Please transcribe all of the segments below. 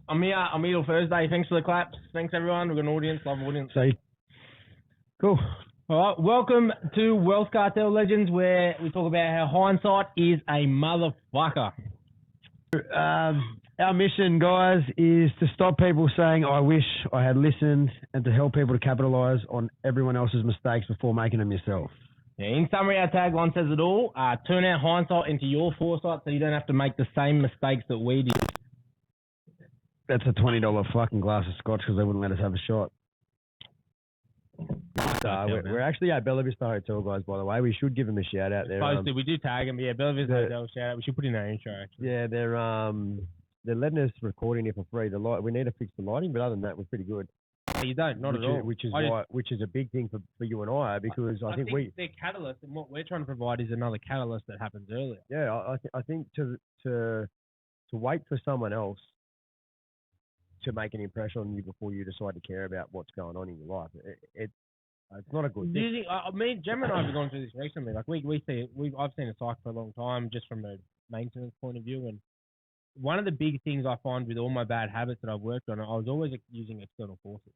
I'm here till Thursday. Thanks for the claps. Thanks, everyone. We've got an audience. Love audience. Cool. All right. Welcome to Wealth Cartel Legends, where we talk about how hindsight is a motherfucker. Our mission, guys, is to stop people saying, I wish I had listened, and to help people to capitalise on everyone else's mistakes before making them yourself. Yeah, in summary, our tagline says it all. Turn our hindsight into your foresight so you don't have to make the same mistakes that we did. That's a $20 fucking glass of scotch because they wouldn't let us have a shot. We're actually at Bella Vista Hotel, guys, by the way. We should give them a shout out there. We do tag them. Yeah, Bella Vista Hotel shout out. We should put in our intro, actually. Yeah, they're letting us record in here for free. We need to fix the lighting, but other than that, we're pretty good. You don't, not at all. Which is a big thing for you and I, because I think they're catalysts, and what we're trying to provide is another catalyst that happens earlier. Yeah, I think to wait for someone else to make an impression on you before you decide to care about what's going on in your life, it's not a good thing. Jem and I have gone through this recently. Like I've seen a psych for a long time, just from a maintenance point of view, and one of the big things I find with all my bad habits that I've worked on, I was always using external forces.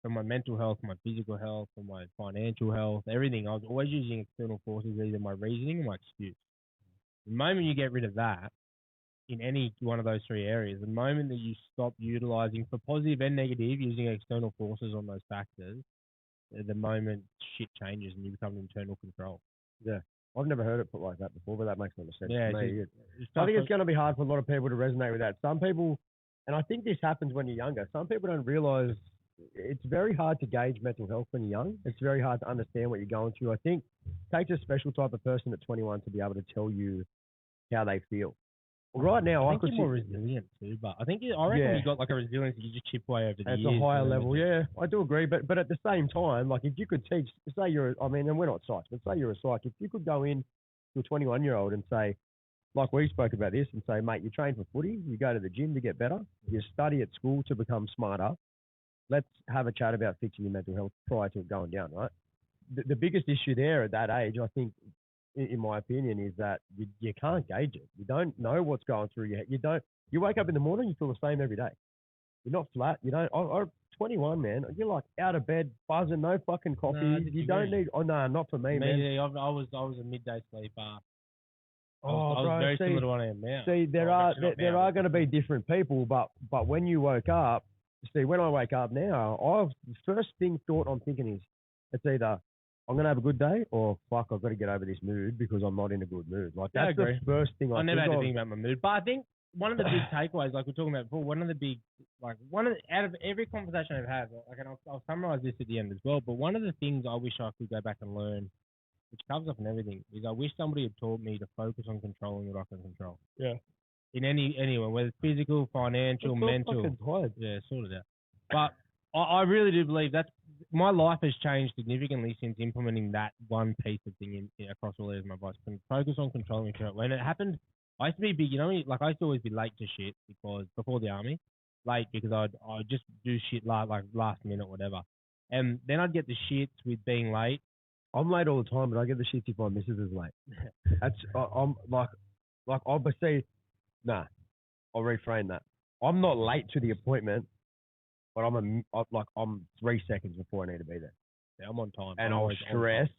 For my mental health, my physical health, for my financial health, everything, I was always using external forces, either my reasoning or my excuse. The moment you get rid of that, in any one of those three areas, the moment that you stop utilizing, for positive and negative, using external forces on those factors, the moment shit changes and you become internal control. Yeah. I've never heard it put like that before, but that makes a lot of sense to me. I think it's going to be hard for a lot of people to resonate with that. Some people, and I think this happens when you're younger, some people don't realize it's very hard to gauge mental health when you're young. It's very hard to understand what you're going through. I think it takes a special type of person at 21 to be able to tell you how they feel. Right now, I could be more resilient too, but I reckon you've got like a resilience that you just chip away over the years. At a higher level, yeah, I do agree. But at the same time, like if you could teach, and we're not psych, but say you're a psych, if you could go in to a 21-year-old and say, like we spoke about this, and say, mate, you train for footy, you go to the gym to get better, you study at school to become smarter. Let's have a chat about fixing your mental health prior to it going down, right? The biggest issue there at that age, I think, in my opinion, is that you can't gauge it. You don't know what's going through your head. You wake up in the morning, you feel the same every day. You're not flat. You don't. I'm 21, man. You're like out of bed, buzzing, no fucking coffee. No, you don't need. Oh no, not for me, man. I was a midday sleeper. I was very similar to what I am now. See, there are going to be different people, but when you woke up, when I wake up now, the first thought I'm thinking is, it's either I'm going to have a good day, or fuck, I've out of this mood because I'm not in a good mood. Like, that's the first thing I never had to think about my mood. But I think one of the big takeaways, like we were talking about before, out of every conversation I've had, and I'll summarize this at the end as well, but one of the things I wish I could go back and learn, which covers up in everything, is I wish somebody had taught me to focus on controlling what I can control. Yeah. In anyone, whether it's physical, financial, mental. Yeah, sort of that. But I really do believe my life has changed significantly since implementing that one piece of thing across all areas of my life. Focus on controlling it. When it happened, I used to be big, I used to always be late to shit because before the army, because I'd just do shit like last minute, whatever. And then I'd get the shits with being late. I'm late all the time, but I get the shits if my missus is late. I'm I'll reframe that. I'm not late to the appointment, but I'm 3 seconds before I need to be there. Yeah, I'm on time. And I'll stress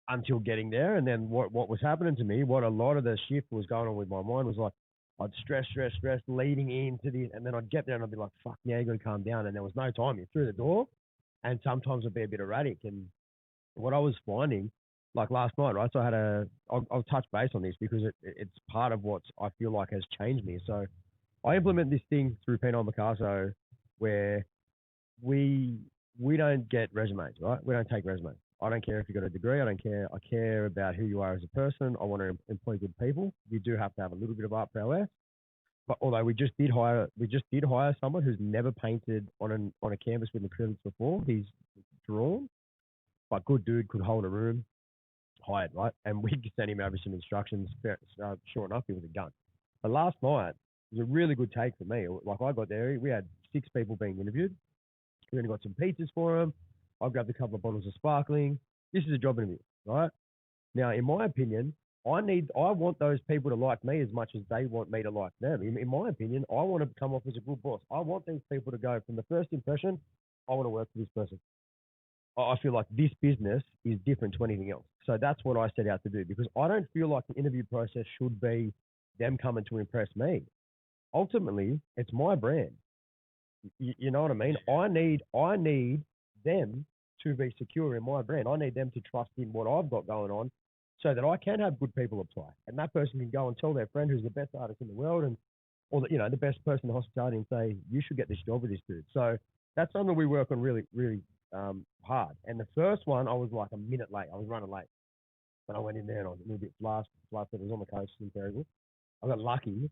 until getting there. And then what was happening to me, what a lot of the shift was going on with my mind was like, I'd stress leading into the, and then I'd get there and I'd be like, fuck, yeah, you got to calm down. And there was no time. You're through the door, and sometimes I'd be a bit erratic. And what I was finding, like last night, right? So I'll touch base on this because it's part of what I feel like has changed me. So I implement this thing through Penal Picasso where we don't get resumes, right? We don't take resumes. I don't care if you got a degree. I don't care. I care about who you are as a person. I want to employ good people. You do have to have a little bit of art prowess. But although we just did hire someone who's never painted on a canvas with acrylics before. He's drawn, but good dude, could hold a room. Hired, right? And we sent him over some instructions. Sure enough, he was a gun. But last night was a really good take for me. Like I got there, we had 6 people being interviewed. We only got some pizzas for them. I grabbed a couple of bottles of sparkling. This is a job interview, right? Now, in my opinion, I want those people to like me as much as they want me to like them. In my opinion, I want to come off as a good boss. I want these people to go from the first impression, I want to work for this person. I feel like this business is different to anything else. So that's what I set out to do, because I don't feel like the interview process should be them coming to impress me. Ultimately, it's my brand. You know what I mean? I need them to be secure in my brand. I need them to trust in what I've got going on, so that I can have good people apply, and that person can go and tell their friend who's the best artist in the world, and or the best person in hospitality, and say, you should get this job with this dude. So that's something we work on really, really hard. And the first one, I was like a minute late. I was running late, but I went in there and I was a little bit flustered. It was on the coast in Terrigal. I got lucky.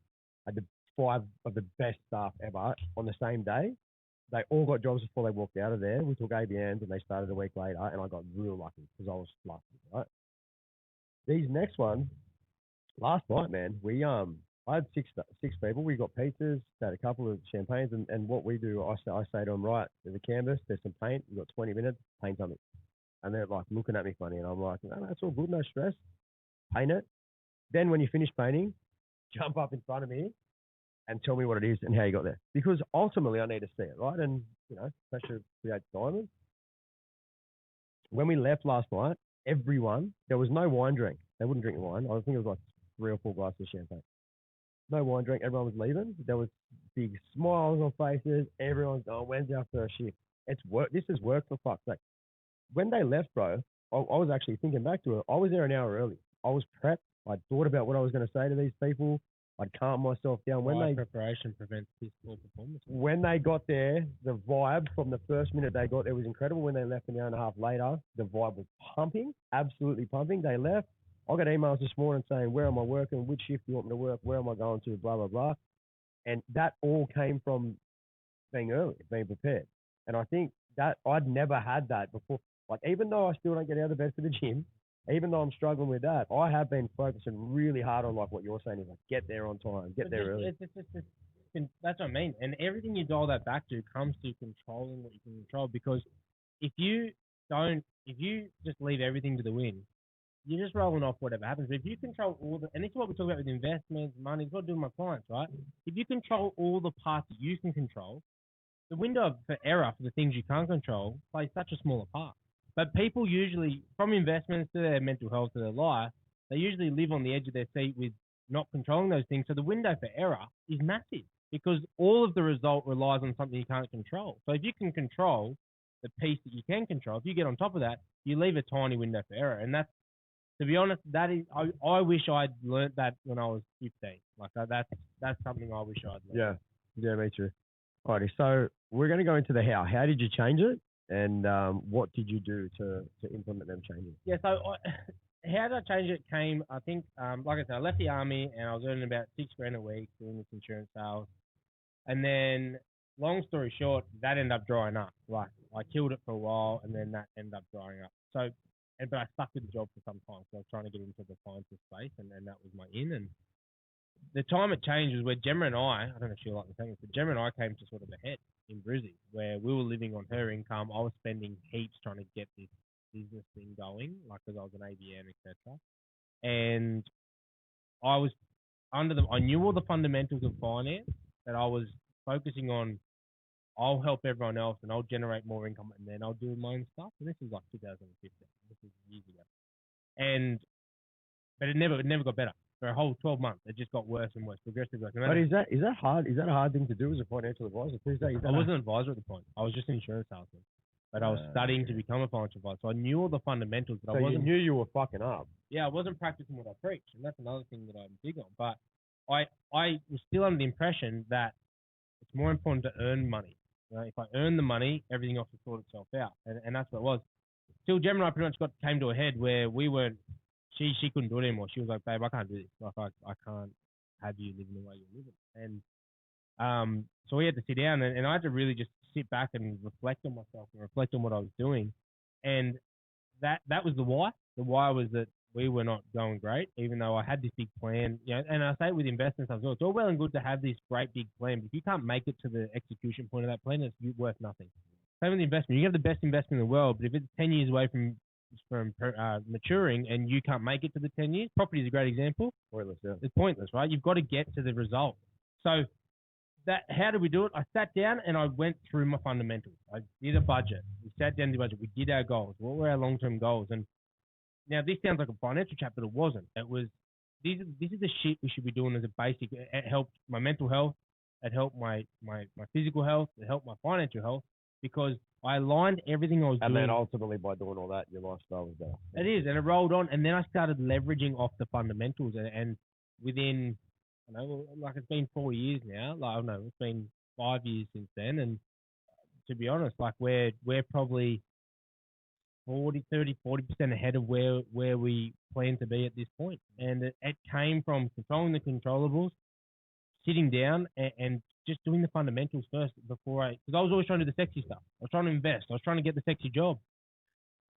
I had 5 of the best staff ever on the same day. They all got jobs before they walked out of there. We took ABNs and they started a week later, and I got real lucky because I was flustered, right? These next ones, last night, man, I had six people. We got pizzas, had a couple of champagnes, and what we do, I say to them, right, there's a canvas, there's some paint, you've got 20 minutes, paint something. And they're like looking at me funny, and I'm like, no, that's all good, no stress, paint it. Then when you finish painting, jump up in front of me and tell me what it is and how you got there. Because ultimately I need to see it, right? And, pressure creates diamonds. When we left last night, everyone, there was no wine drink. They wouldn't drink wine. I think it was like 3 or 4 glasses of champagne. No wine drink. Everyone was leaving. There was big smiles on faces. Everyone's going, when's our first shift? It's work. This is work, for fuck's sake. When they left, bro, I was actually thinking back to it. I was there an hour early. I was prepped. I thought about what I was going to say to these people. I'd calm myself down. Preparation prevents peaceful performance. When they got there, the vibe from the first minute they got there was incredible. When they left an hour and a half later, the vibe was pumping, absolutely pumping. They left. I got emails this morning saying, where am I working? Which shift do you want me to work? Where am I going to? Blah, blah, blah. And that all came from being early, being prepared. And I think that I'd never had that before. Like, even though I still don't get out of bed for the gym, even though I'm struggling with that, I have been focusing really hard on, like what you're saying, is like, get there on time, get there early. That's what I mean. And everything you dial that back to comes to controlling what you can control. Because if you just leave everything to the wind, you're just rolling off whatever happens. But if you control and this is what we talk about with investments, money, it's what I do with my clients, right? If you control all the parts that you can control, the window for error for the things you can't control plays such a smaller part. But people usually, from investments to their mental health to their life, they usually live on the edge of their seat with not controlling those things. So the window for error is massive because all of the result relies on something you can't control. So if you can control the piece that you can control, if you get on top of that, you leave a tiny window for error. And that's, to be honest, that is, I wish I'd learned that when I was 15. Like that's something I wish I'd learned. Yeah, me too. Alrighty, so we're going to go into the how. How did you change it? And what did you do to implement them changes? Yeah, so how did I change it came, I think, like I said, I left the army and I was earning about $6,000 a week doing this insurance sales. And then, long story short, that ended up drying up. Like, I killed it for a while and then that ended up drying up. So, but I stuck with the job for some time. So I was trying to get into the finances space and that was my in. And the time it changed was where Gemma and I don't know if she'll like the thing, but Gemma and I came to sort of a head in Brizzy, where we were living on her income. I was spending heaps trying to get this business thing going, like because I was an ABN, etc. And I was I knew all the fundamentals of finance, that I was focusing on. I'll help everyone else and I'll generate more income and then I'll do my own stuff. And this was like 2015. This is years ago. But it never got better. For a whole 12 months, it just got worse and worse, progressively worse. But is that hard? Is that a hard thing to do as a financial advisor? I wasn't an advisor at the point. I was just an insurance salesman. But I was studying to become a financial advisor. So I knew all the fundamentals. But you knew you were fucking up. Yeah, I wasn't practicing what I preach. And that's another thing that I'm big on. But I was still under the impression that it's more important to earn money. Right? If I earn the money, everything else will sort itself out. And that's what it was. Till Gemma and I pretty much came to a head where we weren't, she couldn't do it anymore. She was like, babe, I can't do this. Like, I can't have you living the way you're living. And so we had to sit down and I had to really just sit back and reflect on myself and reflect on what I was doing. And that was the why. The why was that we were not going great, even though I had this big plan. You know, and I say it with investments as well. It's all well and good to have this great big plan, but if you can't make it to the execution point of that plan, it's worth nothing. Same with the investment. You have the best investment in the world, but if it's 10 years away from maturing, and you can't make it to the 10 years. Property is a great example. Pointless, yeah. It's pointless, right? You've got to get to the result. So how did we do it? I sat down and I went through my fundamentals. I did a budget. We sat down to budget. We did our goals. What were our long-term goals? And now this sounds like a financial chapter, but it wasn't. It was this is the shit we should be doing as a basic. It helped my mental health. It helped my physical health. It helped my financial health because I aligned everything I was doing. And then ultimately, by doing all that, your lifestyle was better. It is, and it rolled on. And then I started leveraging off the fundamentals. And within, I know, like it's been 4 years now. Like, I don't know, it's been 5 years since then. And to be honest, like we're probably 40% ahead of where we plan to be at this point. And it came from controlling the controllables, sitting down and just doing the fundamentals first before because I was always trying to do the sexy stuff. I was trying to invest. I was trying to get the sexy job.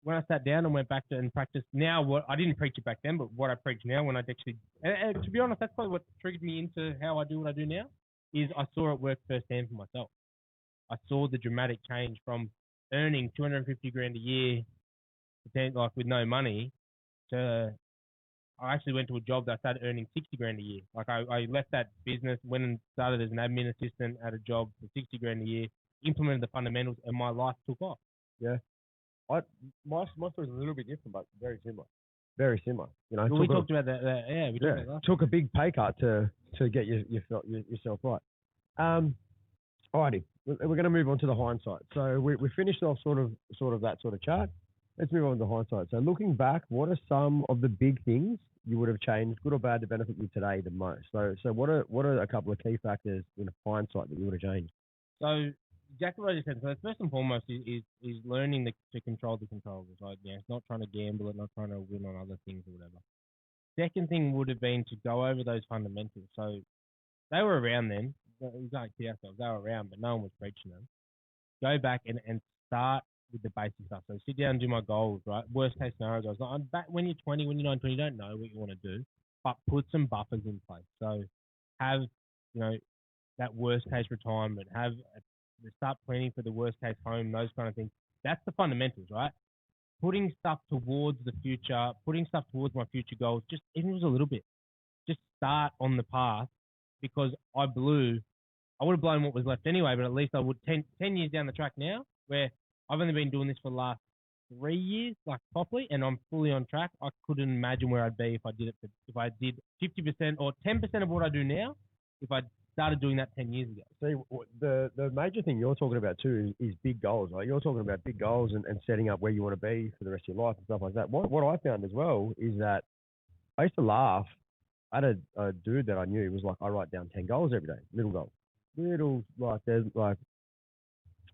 When I sat down and went back to and practiced now, what I didn't preach it back then, but what I preach now when I actually, and to be honest, that's probably what triggered me into how I do what I do now, is I saw it work firsthand for myself. I saw the dramatic change from earning 250 grand a year, like with no money, to I actually went to a job that I started earning 60 grand a year. Like I left that business, went and started as an admin assistant at a job for 60 grand a year, implemented the fundamentals, and my life took off. Yeah. My story is a little bit different, but very similar. Very similar. You know, we talked about that. Yeah, we talked about that. Took a big pay cut to get yourself right. Alrighty, we're going to move on to the hindsight. So we finished off sort of that sort of chart. Let's move on to hindsight. So looking back, what are some of the big things you would have changed, good or bad, to benefit you today the most? So what are a couple of key factors in hindsight that you would have changed? So exactly what you said. So first and foremost is learning to control the controllables. Like, it's not trying to gamble it, not trying to win on other things or whatever. Second thing would have been to go over those fundamentals. So they were around then. We can't kid ourselves. They were around, but no one was preaching them. Go back and start with the basic stuff. So sit down and do my goals, right? Worst case scenario goals. Like, back when you're 20, when you're 19, you don't know what you want to do, but put some buffers in place. So have, that worst case retirement, start planning for the worst case home, those kind of things. That's the fundamentals, right? Putting stuff towards the future, putting stuff towards my future goals, just even if it was a little bit, just start on the path, because I would have blown what was left anyway, but at least I would 10 years down the track now, where I've only been doing this for the last 3 years, like properly, and I'm fully on track. I couldn't imagine where I'd be if I did 50% or 10% of what I do now, if I started doing that 10 years ago. See, the major thing you're talking about too is big goals. Like, you're talking about big goals and setting up where you want to be for the rest of your life and stuff like that. What I found as well is that I used to laugh. I had a dude that I knew. He was like, I write down 10 goals every day, little goals. Little, like, there's like,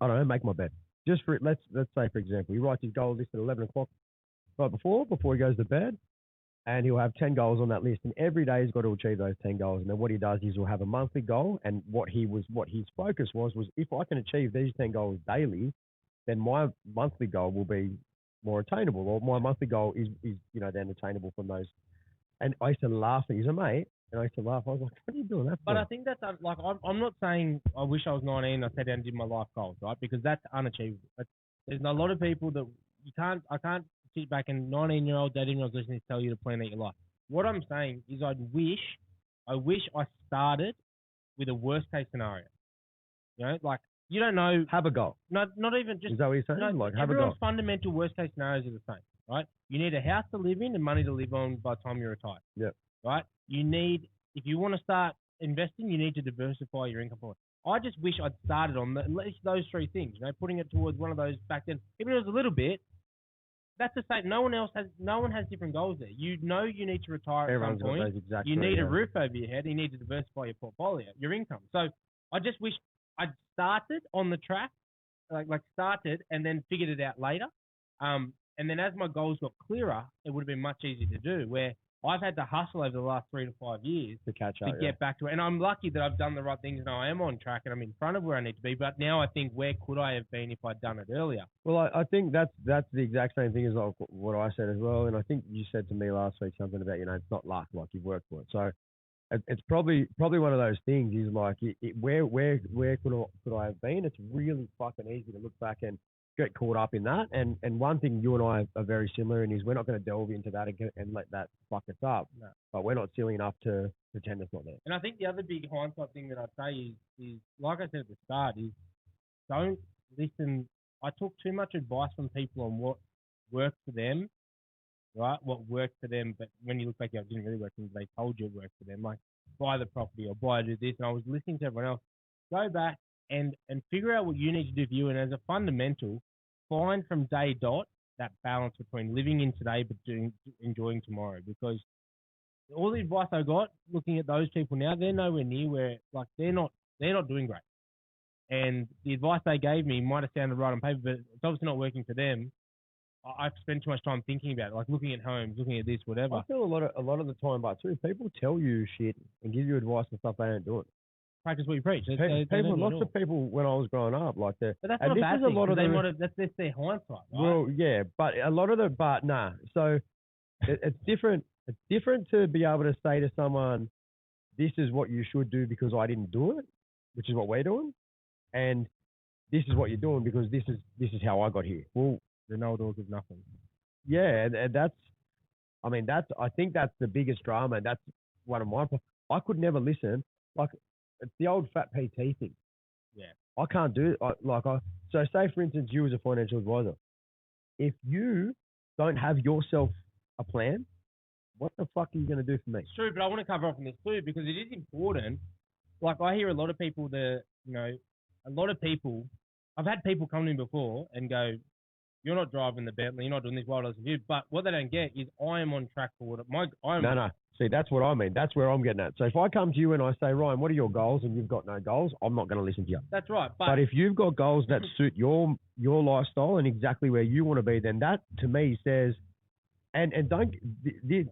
I don't know, make my bed. Just for, let's say, for example, he writes his goal list at 11 o'clock right before he goes to bed, and he'll have 10 goals on that list, and every day he's got to achieve those 10 goals. And then what he does is he'll have a monthly goal, and what his focus was if I can achieve these 10 goals daily, then my monthly goal will be more attainable, or my monthly goal is then attainable from those. And I used to laugh at his mate, and I used to laugh. I was like, what are you doing that for? But I think that's like, I'm not saying I wish I was 19 and I sat down and did my life goals, right? Because that's unachievable. There's a lot of people that I can't sit back and 19-year-old, 18-year-olds listening to tell you to plan out your life. What I'm saying is I wish I started with a worst case scenario. Like, you don't know. Have a goal. Not even just. Is that what you're saying? No, like, have a goal. Everyone's fundamental worst case scenarios are the same, right? You need a house to live in and money to live on by the time you're retired. Yeah. Right? If you want to start investing, you need to diversify your income point. I just wish I'd started on at least those three things, putting it towards one of those back then. Even if it was a little bit, that's the same. No one has different goals there. You need to retire at some point. You need a roof over your head. You need to diversify your portfolio, your income. So I just wish I'd started on the track, like started and then figured it out later. And then as my goals got clearer, it would have been much easier to do, where I've had to hustle over the last 3 to 5 years to catch up, to get back to it. And I'm lucky that I've done the right things and I am on track and I'm in front of where I need to be. But now I think, where could I have been if I'd done it earlier? Well, I think that's the exact same thing as what I said as well. And I think you said to me last week something about, it's not luck, like you've worked for it. So it's probably one of those things is like, where could I have been? It's really fucking easy to look back and get caught up in that. And one thing you and I are very similar in is we're not going to delve into that and let that fuck us up. No. But we're not silly enough to pretend it's not there. And I think the other big hindsight thing that I'd say is like I said at the start, is don't listen. I took too much advice from people on what worked for them, right? What worked for them, but when you look back, it didn't really work for them. They told you it worked for them, like buy the property or buy do this. And I was listening to everyone else. Go back and figure out what you need to do for you. And as a fundamental, find from day dot that balance between living in today but enjoying tomorrow. Because all the advice I got, looking at those people now, they're nowhere near where, like, they're not doing great. And the advice they gave me might have sounded right on paper, but it's obviously not working for them. I've spent too much time thinking about it, like looking at homes, looking at this, whatever. I feel a lot of the time, but too, people tell you shit and give you advice and stuff, they don't do it. Practice what you preach. Lots of people when I was growing up, like that. But that's not a bad thing. That's their hindsight, right? Well, yeah, but So it's different. It's different to be able to say to someone, "This is what you should do because I didn't do it," which is what we're doing, and this is what you're doing because this is how I got here. Well, the know-it-alls of nothing. Yeah, and I think that's the biggest drama. That's one of mine. I could never listen. Like, it's the old fat PT thing. Yeah. I can't do it. So say, for instance, you as a financial advisor, if you don't have yourself a plan, what the fuck are you going to do for me? It's true, but I want to cover off on this too because it is important. Like, I hear a lot of people I've had people come to me before and go, "You're not driving the Bentley, you're not doing this while I was with you." But what they don't get is I am on track for No. See, that's what I mean. That's where I'm getting at. So if I come to you and I say, "Ryan, what are your goals?" and you've got no goals, I'm not going to listen to you. That's right. But if you've got goals that suit your lifestyle and exactly where you want to be, then that to me says, and don't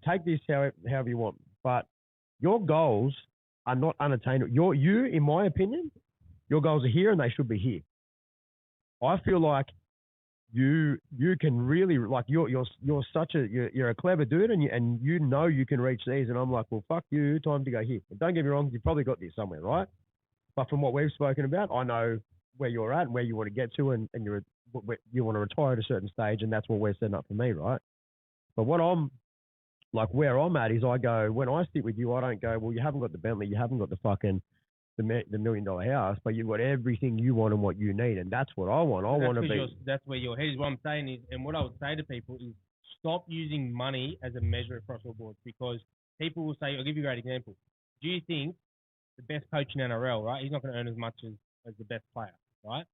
take this however you want, but your goals are not unattainable. In my opinion, your goals are here and they should be here. I feel like you can really, like, you're a clever dude and you know you can reach these, and I'm like, well, fuck you, time to go here. And don't get me wrong, you've probably got this somewhere, right? But from what we've spoken about, I know where you're at and where you want to get to, and you want to retire at a certain stage, and that's what we're setting up for me, right? But what I'm like, where I'm at is I go, when I sit with you, I don't go, well, you haven't got the Bentley, you haven't got the fucking the $1 million house, but you've got everything you want and what you need, and that's what I want. That's where your head is. What I'm saying is, and what I would say to people is, stop using money as a measure across all boards, because people will say, I'll give you a great example. Do you think the best coach in NRL, right? He's not going to earn as much as the best player, right?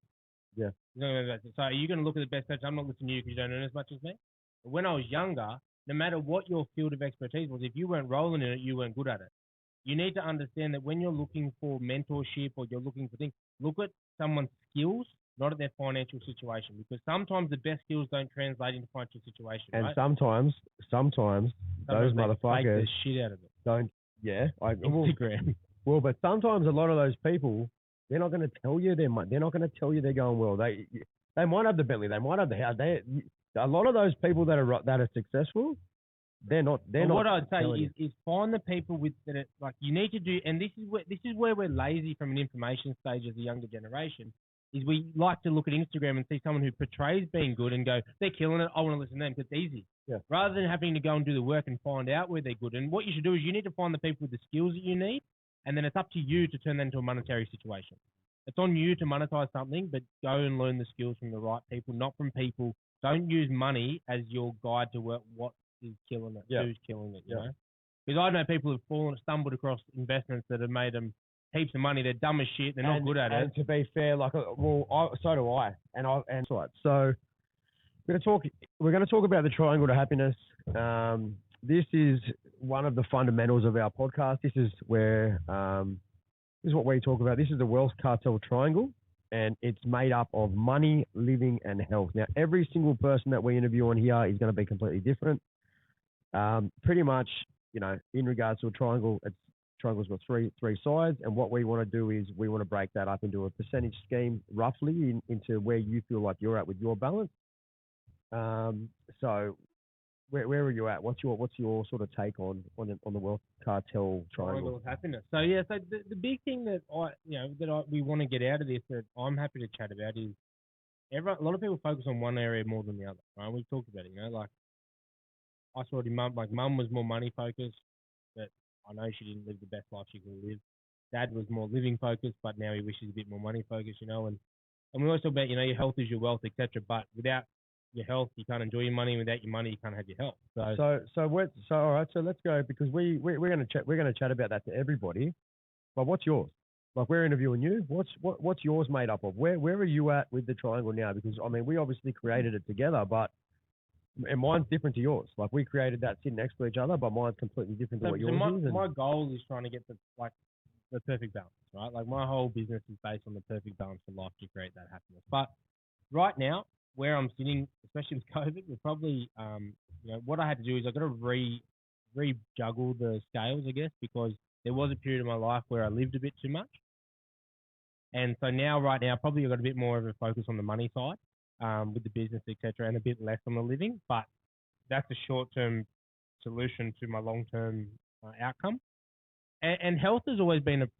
Yeah. So are you going to look at the best coach? I'm not listening to you because you don't earn as much as me. But when I was younger, no matter what your field of expertise was, if you weren't rolling in it, you weren't good at it. You need to understand that when you're looking for mentorship or you're looking for things, look at someone's skills, not at their financial situation, because sometimes the best skills don't translate into financial situation. And right? sometimes those motherfuckers take the shit out of it. Don't. Yeah, Instagram. Well, but sometimes a lot of those people, they're not going to tell you they're not going to tell you they're going well. They might have the Bentley, they might have the house. A lot of those people that are successful, they're not. What I'd say is find the people you need to do, and this is where we're lazy from an information stage as a younger generation. Is we like to look at Instagram and see someone who portrays being good and go, they're killing it, I want to listen to them because it's easy. Yeah. Rather than having to go and do the work and find out where they're good. And what you should do is you need to find the people with the skills that you need, and then it's up to you to turn that into a monetary situation. It's on you to monetize something, but go and learn the skills from the right people, not from people. Don't use money as your guide to work what is killing it, who's killing it, you know? Because I know people who've stumbled across investments that have made them heaps of money. They're dumb as shit. They're not good at it. And to be fair, so do I. So we're going to talk about the triangle to happiness. This is one of the fundamentals of our podcast. This is where this is what we talk about. This is the Wealth Cartel triangle, and it's made up of money, living, and health. Now, every single person that we interview on here is going to be completely different. Pretty much, in regards to a triangle, triangle's got three sides, and what we want to do is we want to break that up into a percentage scheme, roughly into where you feel like you're at with your balance. So where are you at? What's your sort of take on the Wealth Cartel triangle of happiness? So the big thing that we want to get out of this that I'm happy to chat about is a lot of people focus on one area more than the other, right? We've talked about it, like I saw mum was more money focused, but I know she didn't live the best life she could live. Dad was more living focused, but now he wishes a bit more money focused, and we always talk about, your health is your wealth, etc. But without your health, you can't enjoy your money. Without your money, you can't have your health. So all right. So let's go because we're gonna chat. We're gonna chat about that to everybody. But what's yours? Like we're interviewing you. What's yours made up of? Where are you at with the triangle now? Because I mean, we obviously created it together, but and mine's different to yours. Like we created that sitting next to each other, but mine's completely different to what yours is. My goal is trying to get the perfect balance, right? Like my whole business is based on the perfect balance for life to create that happiness. But right now, where I'm sitting, especially with COVID, we're probably, what I had to do is I got to re-juggle the scales, I guess, because there was a period of my life where I lived a bit too much. And so right now, probably I've got a bit more of a focus on the money side with the business, etc., and a bit less on the living. But that's a short-term solution to my long-term outcome. And health has always been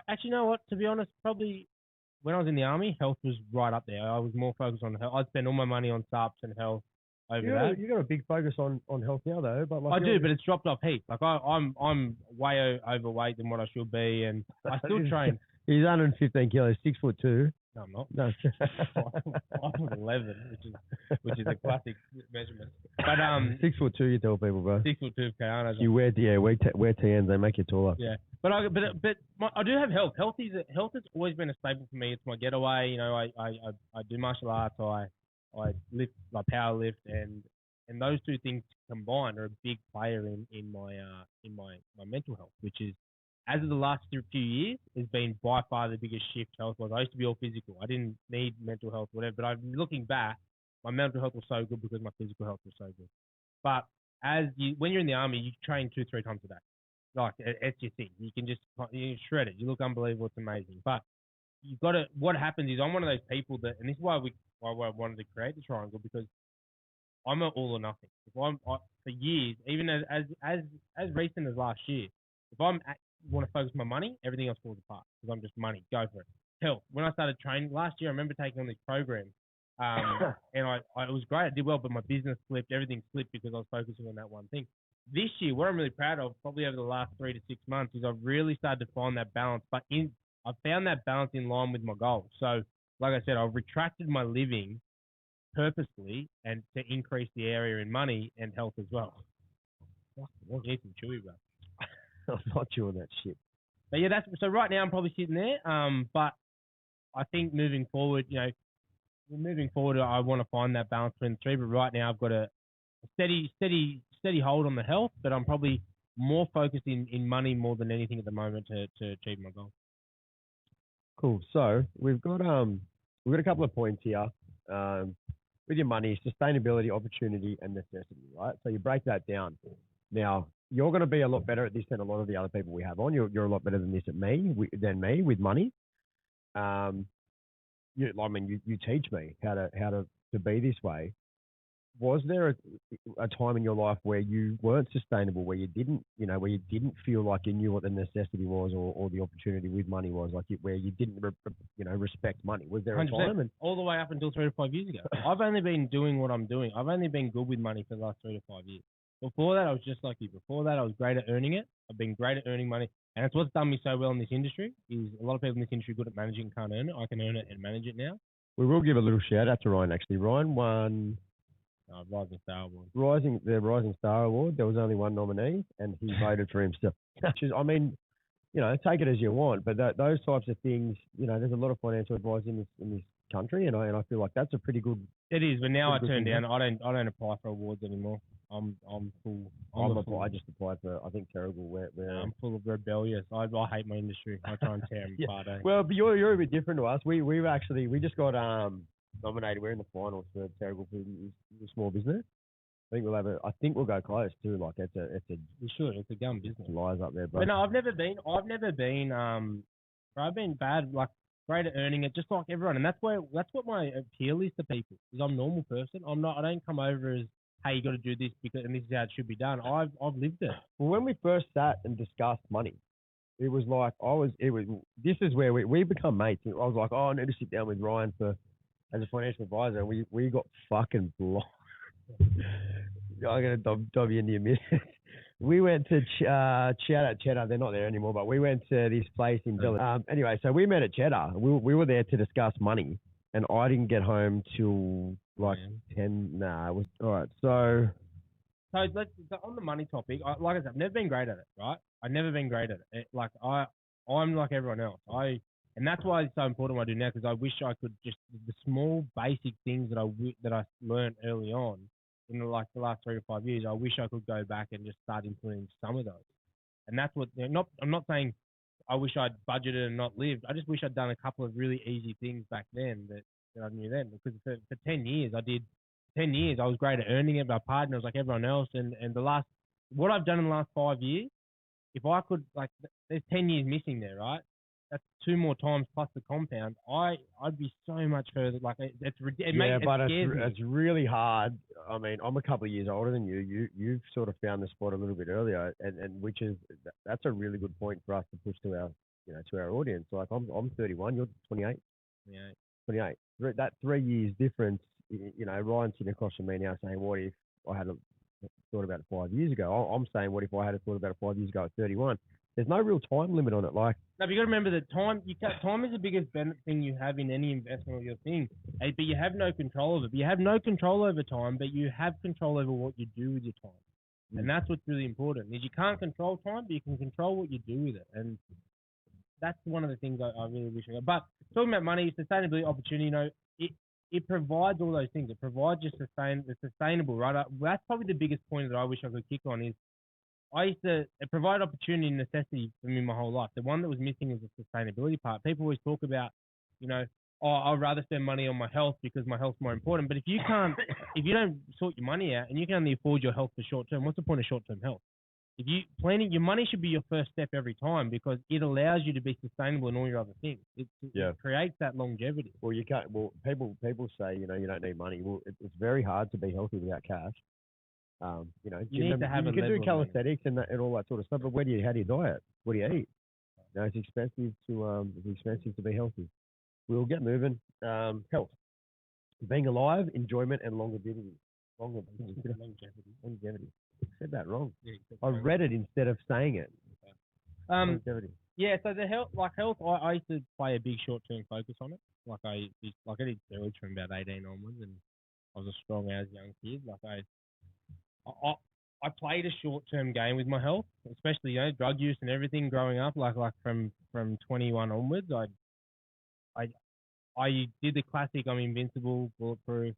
actually, you know what? To be honest, probably when I was in the army, health was right up there. I was more focused on health. I'd spend all my money on SAPs and health over that. You got a big focus on health now, though. But like I do, but it's dropped off heaps. Like I'm way overweight than what I should be, and I still train. He's 115 kilos, 6'2". No, I'm not. No, 5'11", which is a classic measurement. But 6'2", you tell people, bro. 6'2", okay. You wear TNs, they make you taller. Yeah, but I do have health. Health has always been a staple for me. It's my getaway. I do martial arts. I lift, I power lift, and those two things combined are a big player in my mental health, which is, as of the last few years, has been by far the biggest shift health-wise. I used to be all physical. I didn't need mental health, whatever. But looking back, my mental health was so good because my physical health was so good. But when you're in the army, you train 2-3 times a day. Like, it's your thing. You can shred it. You look unbelievable. It's amazing. But what happens is I'm one of those people that, and this is why I wanted to create the triangle, because I'm an all or nothing. For years, even as recent as last year, if I want to focus my money, everything else falls apart because I'm just money. Go for it. Health. When I started training last year, I remember taking on this program, and it was great. I did well, but my business flipped. Everything flipped because I was focusing on that one thing. This year, what I'm really proud of, probably over the last 3 to 6 months, is I've really started to find that balance. But I found that balance in line with my goals. So, like I said, I've retracted my living purposely and to increase the area in money and health as well. You need some chewy, bro. I'm not chewing that shit. But yeah, so right now I'm probably sitting there. But I think moving forward, I want to find that balance between the three. But right now I've got a steady hold on the health, but I'm probably more focused in money more than anything at the moment to achieve my goal. Cool. So we've got a couple of points here. With your money, sustainability, opportunity, and necessity, right? So you break that down. Now, you're going to be a lot better at this than a lot of the other people we have on. You're a lot better than than me with money. You teach me how to be this way. Was there a time in your life where you weren't sustainable, where you didn't feel like you knew what the necessity was or the opportunity with money was, where you didn't, respect money? Was there a time? All the way up until 3 to 5 years ago. I've only been doing what I'm doing. I've only been good with money for the last 3 to 5 years. Before that, I was just like you. Before that, I was great at earning it. I've been great at earning money. And that's what's done me so well in this industry, is a lot of people in this industry are good at managing and can't earn it. I can earn it and manage it now. We will give a little shout out to Ryan, actually. Ryan won... Rising Star Award. The Rising Star Award. There was only one nominee, and he voted for himself. Take it as you want, but those types of things, there's a lot of financial advice in this country, and I feel like that's a pretty good. It is, but now I turn down. I don't apply for awards anymore. I'm full. I just applied for, I think, Terrible. Where I'm full of rebellious. I hate my industry. I try and tear them apart. Well, but you're a bit different to us. We just got nominated. We're in the finals for Terrible for the small business. I think we'll go close too. Like we should. It's a gum business. Lies up there, bro. But no, I've never been. I've been bad. Like great at earning it, just like everyone. And that's what my appeal is to people. Is I'm a normal person. I don't come over as, hey, you got to do this and this is how it should be done. I've lived it. Well, when we first sat and discussed money, it was like this is where we become mates. I was like, I need to sit down with Ryan for as a financial advisor, we got fucking blocked. I'm gonna dob you into your minute. We went to Cheddar. They're not there anymore, but we went to this place in Village. Anyway, so we met at Cheddar. We were there to discuss money, and I didn't get home till like 10. Nah, it was all right. So on the money topic, like I said, I've never been great at it, right? I've never been great at it. I'm like everyone else. And that's why it's so important what I do now, because I wish I could just the small basic things that I learned early on in the last 3 to 5 years. I wish I could go back and just start implementing some of those. And that's what I'm not saying I wish I'd budgeted and not lived. I just wish I'd done a couple of really easy things back then that I knew then. Because for 10 years I was great at earning it. My partner was like everyone else. And what I've done in the last 5 years, if I could, like, there's 10 years missing there, right? That's 2 more times plus the compound. I'd be so much further. Like, it's really hard. I mean, I'm a couple of years older than you. You've sort of found the spot a little bit earlier, and which is that's a really good point for us to push to our audience. Like, I'm 31. You're 28. Yeah. 28. That 3 years difference. Ryan's sitting across from me now saying, "What if I had thought about it 5 years ago?" I'm saying, "What if I had thought about it 5 years ago at 31?" There's no real time limit on it. Like, no, but you got to remember that time is the biggest thing you have in any investment of your thing. But you have no control over it. But you have no control over time, but you have control over what you do with your time. And that's what's really important. Is you can't control time, but you can control what you do with it. And that's one of the things I really wish I got. But talking about money, sustainability, opportunity, it provides all those things. It provides just sustainable, right? That's probably the biggest point that I wish I could kick on is it provide opportunity and necessity for me my whole life. The one that was missing was the sustainability part. People always talk about, I'd rather spend money on my health because my health's more important. But if you don't sort your money out and you can only afford your health for short term, what's the point of short term health? If you planning, your money should be your first step every time because it allows you to be sustainable in all your other things. It creates that longevity. Well, you can't. Well, people say you don't need money. Well, it's very hard to be healthy without cash. You need to have you can do calisthenics and all that sort of stuff, but how do you diet? What do you eat? It's expensive to be healthy. We'll get moving. Health, being alive, enjoyment, and longevity. Longevity. I said that wrong. Yeah, I read it instead of saying it. Longevity. Yeah, so the health, I used to play a big short-term focus on it. I did steroids from about 18 onwards, and I was as strong as a young kid. I played a short-term game with my health, especially drug use and everything growing up. Like from 21 onwards, I did the classic. I'm invincible, bulletproof,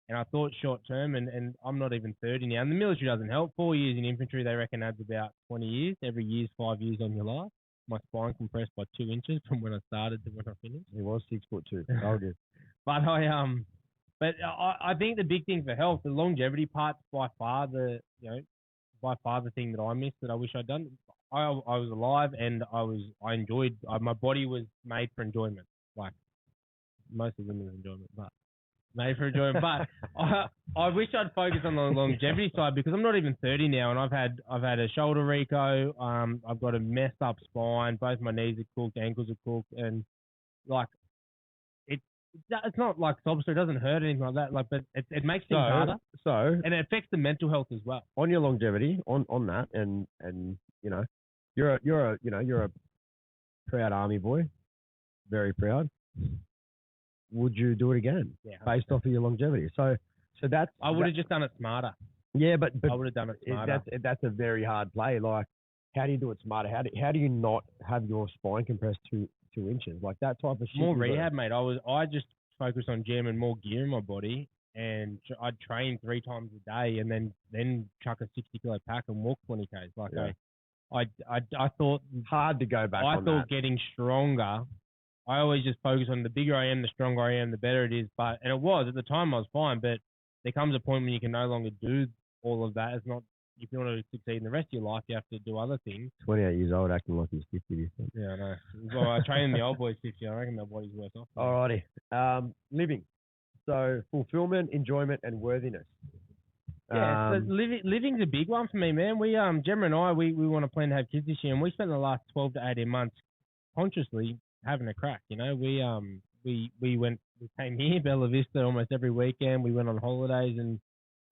and I thought short-term. And I'm not even 30 now. And the military doesn't help. 4 years in infantry, they reckon adds about 20 years. Every year's 5 years on your life. My spine compressed by 2 inches from when I started to when I finished. He was 6'2". Oh, good. But I think the big thing for health, the longevity part's by far the thing that I missed that I wish I'd done. I was alive and I enjoyed. My body was made for enjoyment, like most of women's enjoyment, but made for enjoyment. But I wish I'd focused on the longevity side because I'm not even 30 now, and I've had a shoulder reco. I've got a messed up spine. Both my knees are cooked, ankles are cooked, and it's not like sob story. It doesn't hurt or anything like that. But it makes things harder. And it affects the mental health as well. On your longevity, on that, and you're a proud army boy, very proud. Would you do it again? Yeah, based off of your longevity. So that's. I would have just done it smarter. Yeah, but I would have done it smarter. That's a very hard play. Like, how do you do it smarter? How do you not have your spine compressed 2 inches, like that type of shit? More rehab, mate. I just focused on jamming more gear in my body, and I'd train 3 times a day, and then chuck a 60-kilo pack and walk 20 k's. Like I thought hard to go back. I thought getting stronger. I always just focus on the bigger I am, the stronger I am, the better it is. And it was at the time I was fine, but there comes a point when you can no longer do all of that. It's not. If you want to succeed in the rest of your life, you have to do other things. 28 years old, acting like he's 50. Yeah, I know. Well, I train the old boys 50. I reckon their body's worse off. Alrighty. Living. So fulfillment, enjoyment, and worthiness. Yeah, so living's a big one for me, man. Gemma and I, we want to plan to have kids this year, and we spent the last 12 to 18 months consciously having a crack. You know, we came here, Bella Vista, almost every weekend. We went on holidays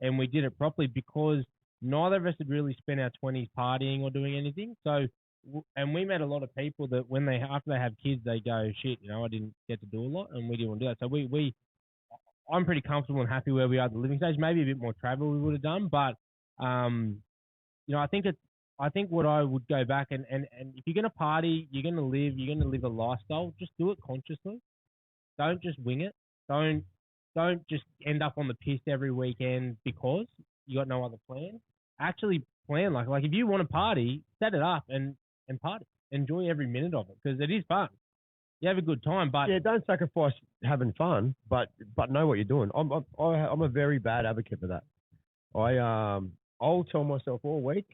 and we did it properly because neither of us had really spent our 20s partying or doing anything. So, and we met a lot of people that when after they have kids, they go, shit, you know, I didn't get to do a lot, and we didn't want to do that. So I'm pretty comfortable and happy where we are at the living stage. Maybe a bit more travel we would have done, but you know, I think what I would go back and if you're gonna party, you're gonna live a lifestyle. Just do it consciously. Don't just wing it. Don't just end up on the piss every weekend because you got no other plan. Actually plan like if you want to party, set it up and party. Enjoy every minute of it because it is fun. You have a good time, but Yeah, don't sacrifice having fun, but know what you're doing. I'm a very bad advocate for that. I'll tell myself all week,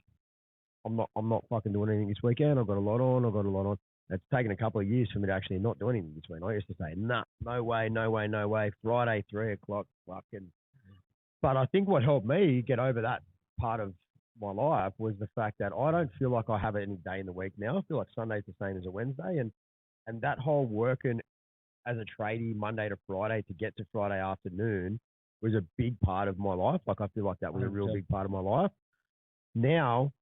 I'm not fucking doing anything this weekend. I've got a lot on. It's taken a couple of years for me to actually not do anything this weekend. I used to say, nah, no way. Friday, 3:00, fucking. But I think what helped me get over that part of my life was the fact that I don't feel like I have any day in the week now. I feel like Sunday's the same as a Wednesday, and that whole working as a tradie Monday to Friday to get to Friday afternoon was a big part of my life. Like I feel like that was a real big part of my life. Now,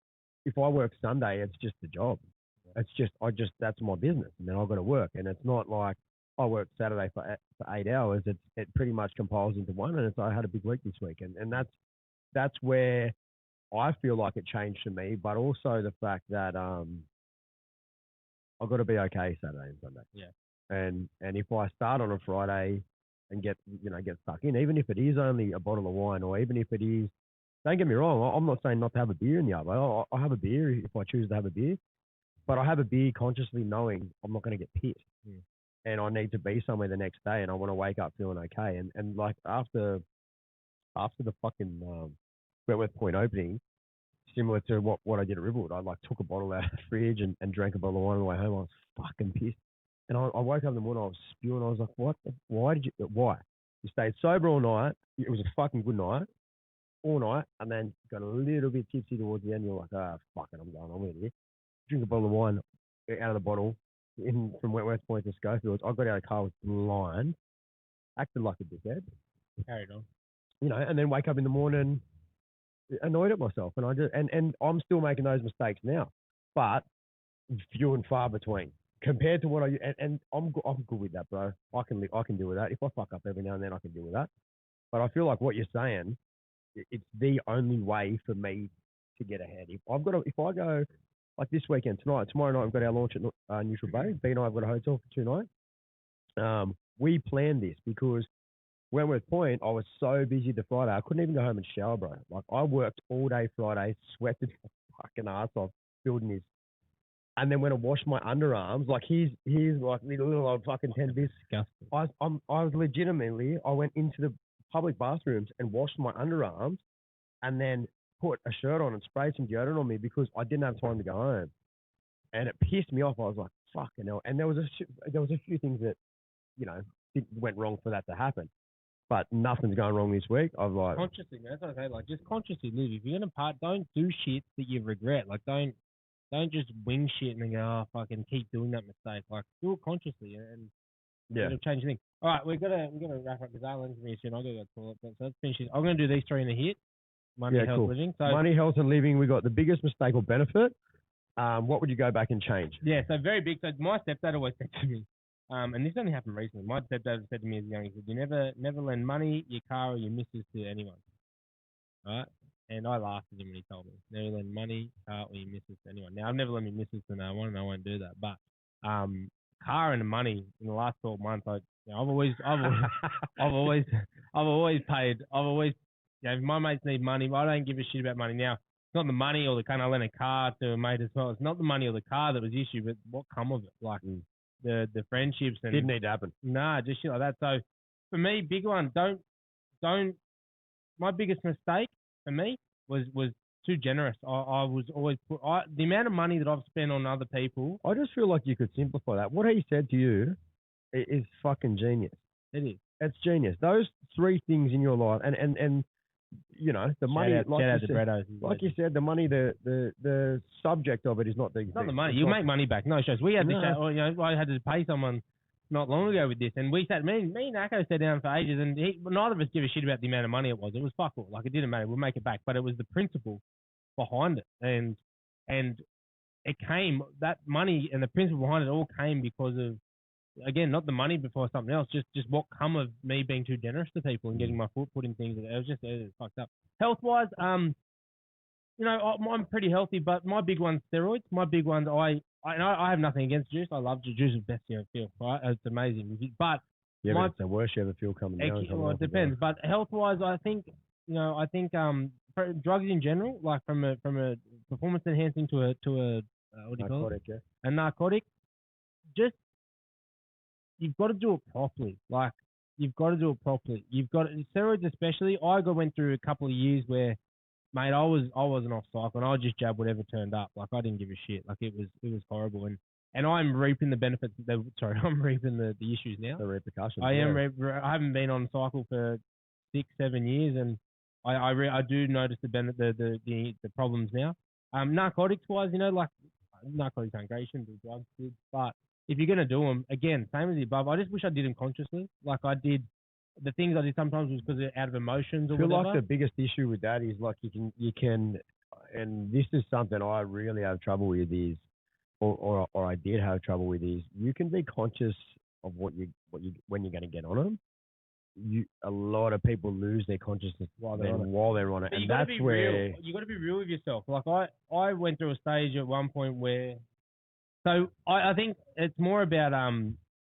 if I work Sunday, it's just a job. It's just that's my business, and then I've got to work. And it's not like I work Saturday for 8 hours. It pretty much compiles into one, and I had a big week this week, and that's where I feel like it changed for me. But also the fact that I've got to be okay Saturday and Sunday. Yeah. And if I start on a Friday and get stuck in, even if it is only a bottle of wine, or even if it is, don't get me wrong, I'm not saying not to have a beer in the oven. I'll have a beer if I choose to have a beer, but I have a beer consciously knowing I'm not going to get pissed. And I need to be somewhere the next day, and I want to wake up feeling okay. And like after the fucking Wentworth Point opening, similar to what I did at Riverwood, I like took a bottle out of the fridge and drank a bottle of wine on the way home. I was fucking pissed. And I woke up in the morning, I was spewing. I was like, what? Why? You stayed sober all night. It was a fucking good night, all night, and then got a little bit tipsy towards the end. You're like, fuck it, I'm going on with it. Drink a bottle of wine out of the bottle from Wentworth Point to Schofields. I got out of the car, was blind, acted like a dickhead. Carried on. You know, and then wake up in the morning, annoyed at myself, and and I'm still making those mistakes now, but few and far between compared to what and I'm good with that, bro. I can deal with that. If I fuck up every now and then, I can deal with that. But I feel like what you're saying, it's the only way for me to get ahead. If I go like this weekend, tomorrow night, we've got our launch at Neutral Bay. B and I have got a hotel for 2 nights. We planned this because Wentworth Point, I was so busy the Friday, I couldn't even go home and shower, bro. Like I worked all day Friday, sweated my fucking ass off building this. And then when I washed my underarms, like he's like little old fucking 10 bits. I was legitimately, I went into the public bathrooms and washed my underarms, and then put a shirt on and sprayed some deodorant on me because I didn't have time to go home, and it pissed me off. I was like, fucking hell. And there was a few things that, you know, went wrong for that to happen, but nothing's going wrong this week. I've like consciously, man. That's what I say. Like, just consciously live. If you're gonna part, don't do shit that you regret. Like, don't just wing shit and then go, oh, fucking keep doing that mistake. Like, do it consciously and it'll change the thing. All right, we're gonna wrap up because Alan's me soon. I'll go to the toilet. So let's finish this. I'm gonna do these 3 in a hit. Money, health, living. So money, health, and living. We got the biggest mistake or benefit. What would you go back and change? Yeah, so very big. So my stepdad always said to me, and this only happened recently. My stepdad said to me as young, he said, "You never lend money, your car, or your missus to anyone." Right? And I laughed at him when he told me, never lend money, car, or your missus to anyone. Now I've never lent my missus to no one, and I won't do that. But car and money in the last 12 months, I've always paid. If my mates need money, I don't give a shit about money. Now, it's not the money or the kind of lend a car to a mate as well. It's not the money or the car that was the issue, but what come of it, like the friendships and didn't need to happen. Nah, just shit like that. So for me, big one, don't. My biggest mistake for me was too generous. I was always the amount of money that I've spent on other people. I just feel like you could simplify that. What he said to you is fucking genius. It is. It's genius. Those 3 things in your life, and you know, the money, Shout out to Bretto. like you said, the money, the subject of it is not the. It's not the money. You make money back. No shows. We had this. You know, I had to pay someone not long ago with this, and we sat. Me and Akko sat down for ages, and neither of us give a shit about the amount of money it was. It was fuck all. Like, it didn't matter. We'll make it back, but it was the principle behind it, and it came, that money and the principle behind it all came because of, again, not the money before something else, just what come of me being too generous to people and getting my foot put in things. It was fucked up. Health wise, you know, I'm pretty healthy, but my big one's steroids. My big ones, I have nothing against juice. I love juice. Juice is the best you ever feel, right? It's amazing. But yeah, but it's the worst you ever feel coming down. Well, it depends. But health wise, I think for drugs in general, like from a performance enhancing to a what do you call it? Yeah. A narcotic, just you've got to do it properly. Like, you've got to do it properly. You've got steroids, especially. I went through a couple of years where, mate, I wasn't off cycle, and I would just jab whatever turned up. Like, I didn't give a shit. Like, it was horrible, and I'm reaping the benefits. I'm reaping the issues now. The repercussions. I haven't been on cycle for 6-7 years, and I do notice the problems now. Narcotics wise, you know, like, narcotics aren't great. You shouldn't do drugs, kids, but if you're gonna do them, again, same as the above. I just wish I did them consciously. Like, I did the things I did sometimes was because out of emotions or whatever. I feel like the biggest issue with that is, like, you can, and this is something I really have trouble with is, or I did have trouble with is, you can be conscious of when you're going to get on them. A lot of people lose their consciousness while they're on it, and that's where you got to be real with yourself. Like, I went through a stage at one point where, so I think it's more about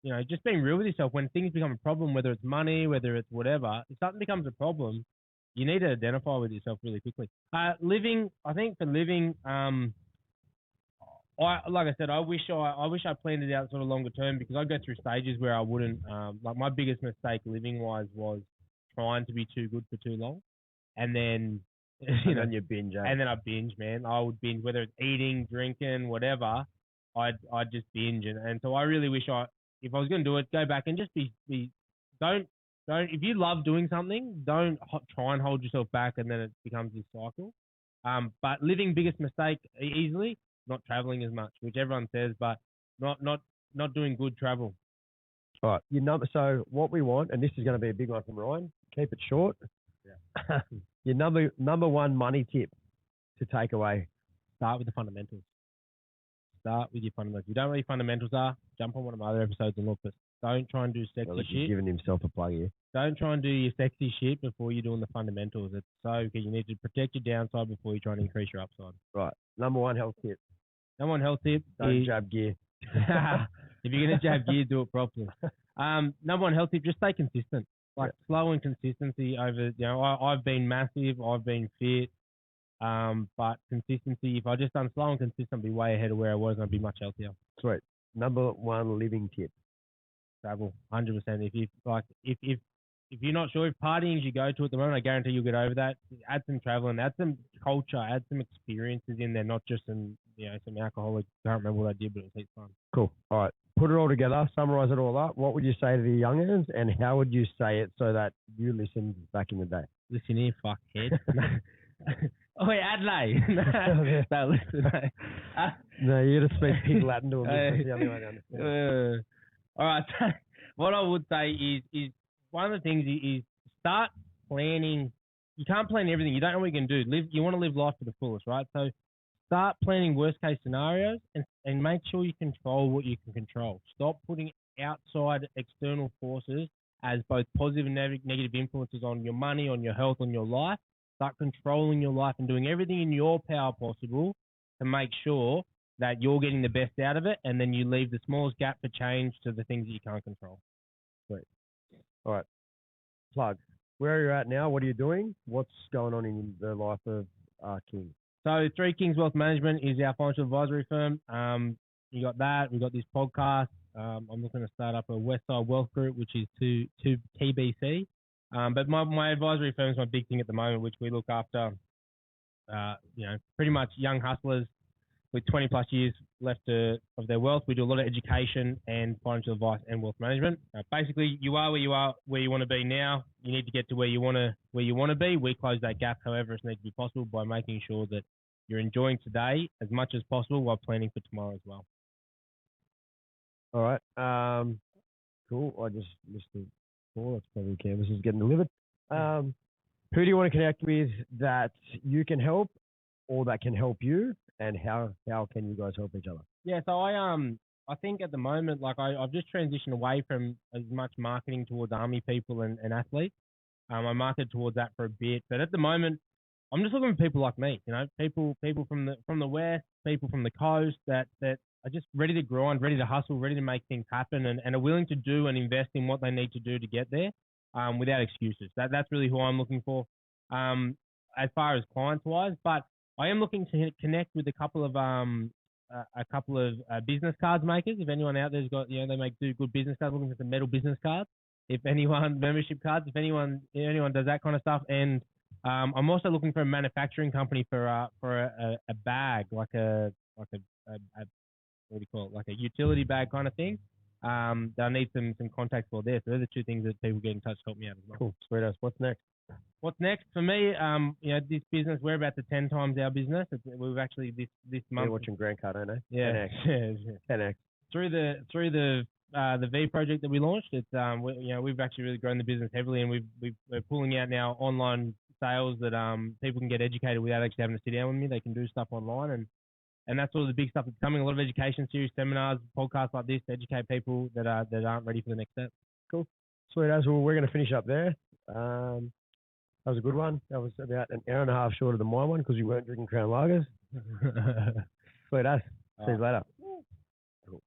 you know, just being real with yourself when things become a problem, whether it's money, whether it's whatever. If something becomes a problem, you need to identify with yourself really quickly. Living, I think for living, like I said, I wish I planned it out sort of longer term, because I go through stages where I wouldn't. Like, my biggest mistake living wise was trying to be too good for too long, and then you binge. And then I binge, man. I would binge, whether it's eating, drinking, whatever. I'd just binge, and so I really wish if I was going to do it, go back and just don't. If you love doing something, don't try and hold yourself back, and then it becomes this cycle. But living, biggest mistake easily. Not traveling as much, which everyone says, but not doing good travel. All right. So what we want, and this is going to be a big one from Ryan, keep it short. Yeah. Your number one money tip to take away. Start with the fundamentals. Start with your fundamentals. If you don't know what your fundamentals are, jump on one of my other episodes and look. But don't try and do sexy shit. He's giving himself a plug here. Don't try and do your sexy shit before you're doing the fundamentals. It's so good. You need to protect your downside before you try and increase your upside. Right. Number one health tip. Number one health tip. Don't jab gear. If you're going to jab gear, do it properly. Number one health tip, just stay consistent. Like, slow and consistency over, you know, I've been massive, I've been fit, but consistency, if I just done slow and consistent, I'd be way ahead of where I was, and I'd be much healthier. Sweet. Number one living tip. Travel, 100%. If you're not sure if partying you go to at the moment, I guarantee you'll get over that. Add some travel and add some culture, add some experiences in there, not just some alcohol. I can't remember what I did, but it was heaps fun. Cool. All right. Put it all together, summarize it all up. What would you say to the youngins, and how would you say it so that you listened back in the day? Listen here, fuckhead. Oh, wait, Adelaide. No, listen. No, you got to speak Pig Latin to them. That's the only way to understand. All right. What I would say is one of the things is start planning. You can't plan everything. You don't know what you can do. You want to live life to the fullest, right? So start planning worst case scenarios and make sure you control what you can control. Stop putting outside external forces as both positive and negative influences on your money, on your health, on your life. Start controlling your life and doing everything in your power possible to make sure that you're getting the best out of it, and then you leave the smallest gap for change to the things that you can't control. Great. All right. Plug. Where are you at now? What are you doing? What's going on in the life of King? So 3 Kings Wealth Management is our financial advisory firm. You got that. We've got this podcast. I'm looking to start up a Westside Wealth Group, which is to TBC. But my advisory firm is my big thing at the moment, which we look after, pretty much young hustlers with 20 plus years of their wealth. We do a lot of education and financial advice and wealth management. Basically, you are where you want to be now. You need to get to where you want to be. We close that gap however it needs to be possible by making sure that you're enjoying today as much as possible while planning for tomorrow as well. All right. Cool. I just missed the call. That's probably canvas is getting delivered. Who do you want to connect with that you can help or that can help you, and how can you guys help each other? Yeah, so I think at the moment, like I've just transitioned away from as much marketing towards army people and athletes. I marketed towards that for a bit, but at the moment, I'm just looking for people like me. You know, people from the west, people from the coast that are just ready to grind, ready to hustle, ready to make things happen, and are willing to do and invest in what they need to do to get there, without excuses. That's really who I'm looking for, as far as clients wise. But I am looking to connect with a couple of business cards makers. If anyone out there's got, they do good business cards, looking for some metal business cards. If anyone, membership cards, if anyone does that kind of stuff. And I'm also looking for a manufacturing company for a bag, like a what do you call it, like a utility bag kind of thing. That I need some contacts for there. So those are two things that people get in touch to help me out as well. Cool, sweet ass. What's next? What's next for me? This business, we're about to 10 times our business. We've actually this month. You're watching Grant Cardone, eh? Yeah. 10x. 10x. Through the V project that we launched, it's we've actually really grown the business heavily, and we're pulling out now online sales that people can get educated without actually having to sit down with me. They can do stuff online, and that's all the big stuff that's coming. A lot of education series, seminars, podcasts like this to educate people that aren't ready for the next step. Cool. Sweet as. Well, we're going to finish up there. That was a good one. That was about an hour and a half shorter than my one because we weren't drinking Crown Lagers. Sweet as. See you later. Cool.